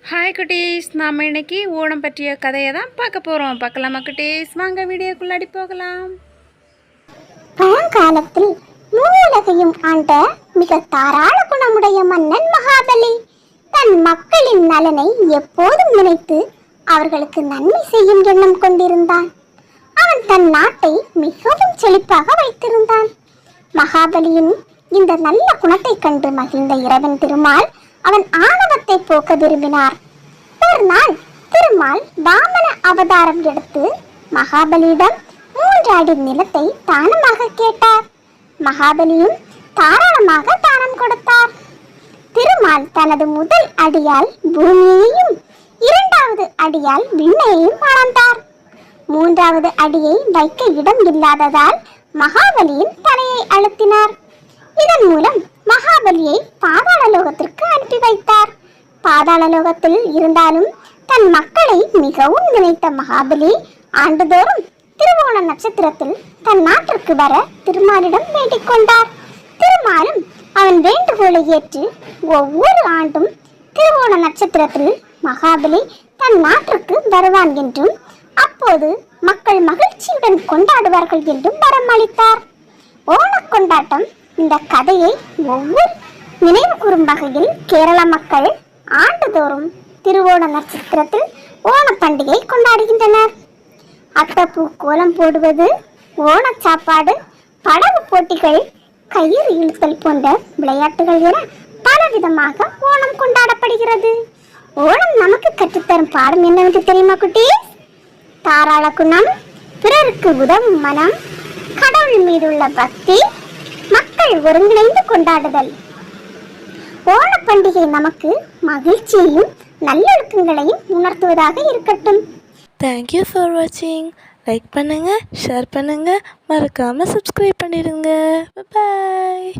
Hi குட்டீஸ், நாம் இன்னைக்கு ஓணம் பற்றிய கதையை தான் பார்க்க போகிறோம். பார்க்கலாமா குட்டீஸ்? வாங்க வீடியோக்குள்ளாடி போகலாம். பழங்காலத்தில் மூவுலகையும் ஆண்ட மிக தாராள குணமுடைய மன்னன் மகாபலி தன் மக்களின் நலனை எப்போதும் நினைத்து அவர்களுக்கு நன்மை செய்யும் எண்ணம் கொண்டிருந்தான். அவன் தன் நாட்டை மிகவும் செழிப்பாக வைத்திருந்தான். மகாபலியின் இந்த நல்ல குணத்தை கண்டு மகிழ்ந்த இறைவன் திருமால் அவன் ஆணவத்தை போக்க விரும்பினார். ஒரு நாள் திருமால் வாமன அவதாரம் எடுத்து மகாபலியிடம் 3 அடி நிலத்தை தானமாக கேட்டார். மகாபலியும் தாராளமாக தானம் கொடுத்தார். திருமால் தனது முதல் அடியால் பூமியையும் 2வது அடியால் விண்ணையும் அளந்தார். 3வது அடியை வைக்க இடம் இல்லாததால் மகாபலியின் தலையை அழுத்தினார். இதன் மூலம் மகாபலியை பாதாள லோகத்திற்கு அனுப்பி வைத்தார். பாதாள லோகத்தில் இருந்தாலும் தன் மக்களை மிகவும் நினைத்த மகாபலி ஆண்டுதோறும் திருவோண நட்சத்திரத்தில் தன் நாட்டிற்கு வர திருமாலிடம் வேண்டிக் கொண்டார். திருமாலும் அவன் வேண்டுகோளை ஏற்று ஒவ்வொரு ஆண்டும் திருவோண நட்சத்திரத்தில் மகாபலி தன் நாட்டிற்கு வருவான் என்றும் அப்போது மக்கள் மகிழ்ச்சியுடன் கொண்டாடுவார்கள் என்றும் வரம் அளித்தார். ஓணக் கொண்டாட்டம் இந்த கதையை ஒவ்வொரு நினைவு கூறும் வகையில் கேரள மக்கள் ஆண்டுதோறும் திருவோண நட்சத்திரத்தில் ஓண பண்டிகை கொண்டாடுகின்றனர். அட்டப்பூ கோலம் போடுவது, ஓண சாப்பாடு, படகு போட்டிகள், கயிறு இழுத்தல் போன்ற விளையாட்டுகள் என பலவிதமாக ஓணம் கொண்டாடப்படுகிறது. ஓணம் நமக்கு கற்றுத்தரும் பாடம் என்னவென்று தெரியுமா குட்டீஸ்? தாராள குணம், பிறருக்கு உதவும் மனம், கடவுள் மீதுள்ள பக்தி, மக்கள் ஒருங்கிணைந்து கொண்டாடுதல். ஓண பண்டிகை நமக்கு மகிழ்ச்சியையும் நல்லொழுக்கங்களையும் உணர்த்துவதாக இருக்கட்டும். தேங்க்யூ ஃபார் வாட்சிங். லைக் பண்ணுங்கள், ஷேர் பண்ணுங்கள், மறக்காமல் சப்ஸ்கிரைப் பண்ணிடுங்க. பாய்.